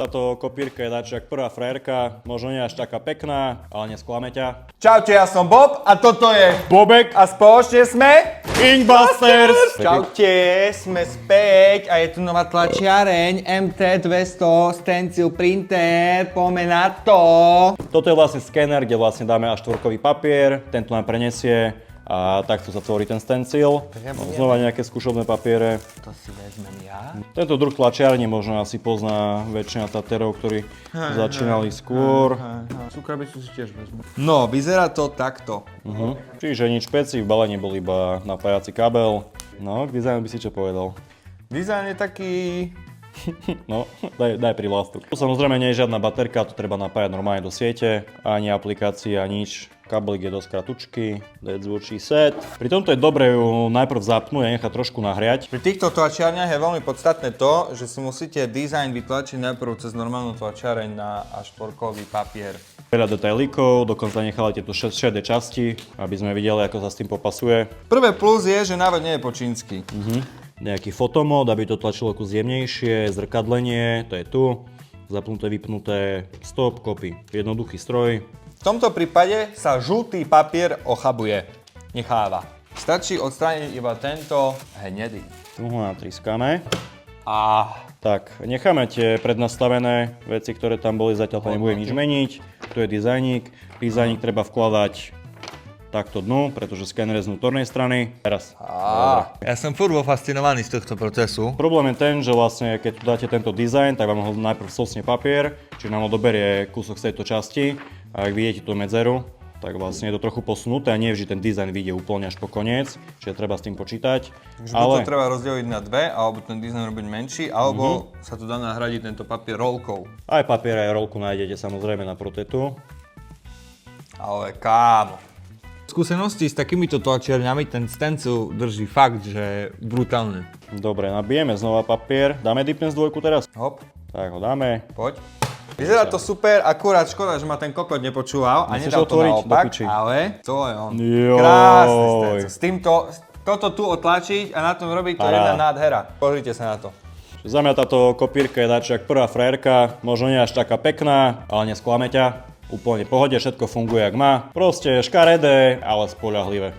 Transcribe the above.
Táto kopírka je dačo jak prvá frajerka, možno nie až taká pekná, ale nesklame ťa. Čaute, ja som Bob a toto je Bobek a spoločne sme Inkbusters! Čaute, sme späť a je tu nová tlačiareň MT200 Stencil Printer, poďme na to. Toto je vlastne skéner, kde vlastne dáme A4-kový papier, tento nám prenesie a takto sa tvorí ten stencil. Znova nejaké skúšobné papiere. To si vezmem ja. Tento druh tlačiarne možno asi pozná väčšina taterov, ktorí začínali skôr. Sú krabicu si tiež vezmu. No, vyzerá to takto. Čiže nič špeci, v balení bol iba napájací kabel. No, k dizajnu by si čo povedal? Dizajn je taký... No, daj privlastok. Tu samozrejme nie je žiadna baterka, to treba napájať normálne do siete, ani aplikácia, nič. Kabelik je dosť kratučký, dead zvučí set. Pri tomto je dobre ju najprv zapnúť a nechať trošku nahriať. Pri týchto tlačiarniach je veľmi podstatné to, že si musíte dizajn vytlačiť najprv cez normálnu tlačiareň na A4-kový papier. Veľa detailíkov, dokonca nechali tieto šedé časti, aby sme videli, ako sa s tým popasuje. Prvé plus je, že návod nie je po čínsky. Nejaký fotomód, aby to tlačilo kus jemnejšie, zrkadlenie, to je tu. Zapnuté, vypnuté, stop, copy. Jednoduchý stroj. V tomto prípade sa žltý papier ochabuje, necháva. Stačí odstrániť iba tento hnedý. Tu ho natrískame. A Tak, necháme tie prednastavené veci, ktoré tam boli, zatiaľ to nebude nič meniť. Tu je dizajník. Dizajník treba vkladať takto dnu, pretože skéner je z vnútornej strany. Teraz. ja som furt fascinovaný z tohto procesu. Problém je ten, že vlastne keď tu dáte tento dizajn, tak vám ho najprv sosne papier, čiže nám ho doberie kúsok z tejto časti. A ak vidíte tú medzeru, tak vlastne je to trochu posunuté a nie vždy ten dizajn vyjde úplne až po koniec, čiže treba s tým počítať. Takže toto treba rozdeliť na dve, alebo ten dizajn robiť menší, alebo sa tu dá nahradiť tento papier rolkou. Aj papier, aj rolku nájdete samozrejme na protetu. Ale kámo. V skúsenosti s takýmito tlačiarňami ten stencil drží fakt, že brutálne. Dobre, nabijeme znova papier. Dáme Dipness 2 teraz? Hop, Tak ho dáme. poď. Vyzerá to super, akurát škoda, že ma ten kokot nepočúval a Musíš nedal to otvoriť naopak, do piči. ale to je on. Joj. Krásny stencil. S týmto, toto tu otlačiť a na tom robiť to je Paráda. jedna nádhera. Pozrite sa na to. Za mňa táto kopírka je dačo jak prvá frajerka, možno nie až taká pekná, ale nesklame ťa. Úplne v pohode, všetko funguje jak má. Proste škaredé, ale spoľahlivé.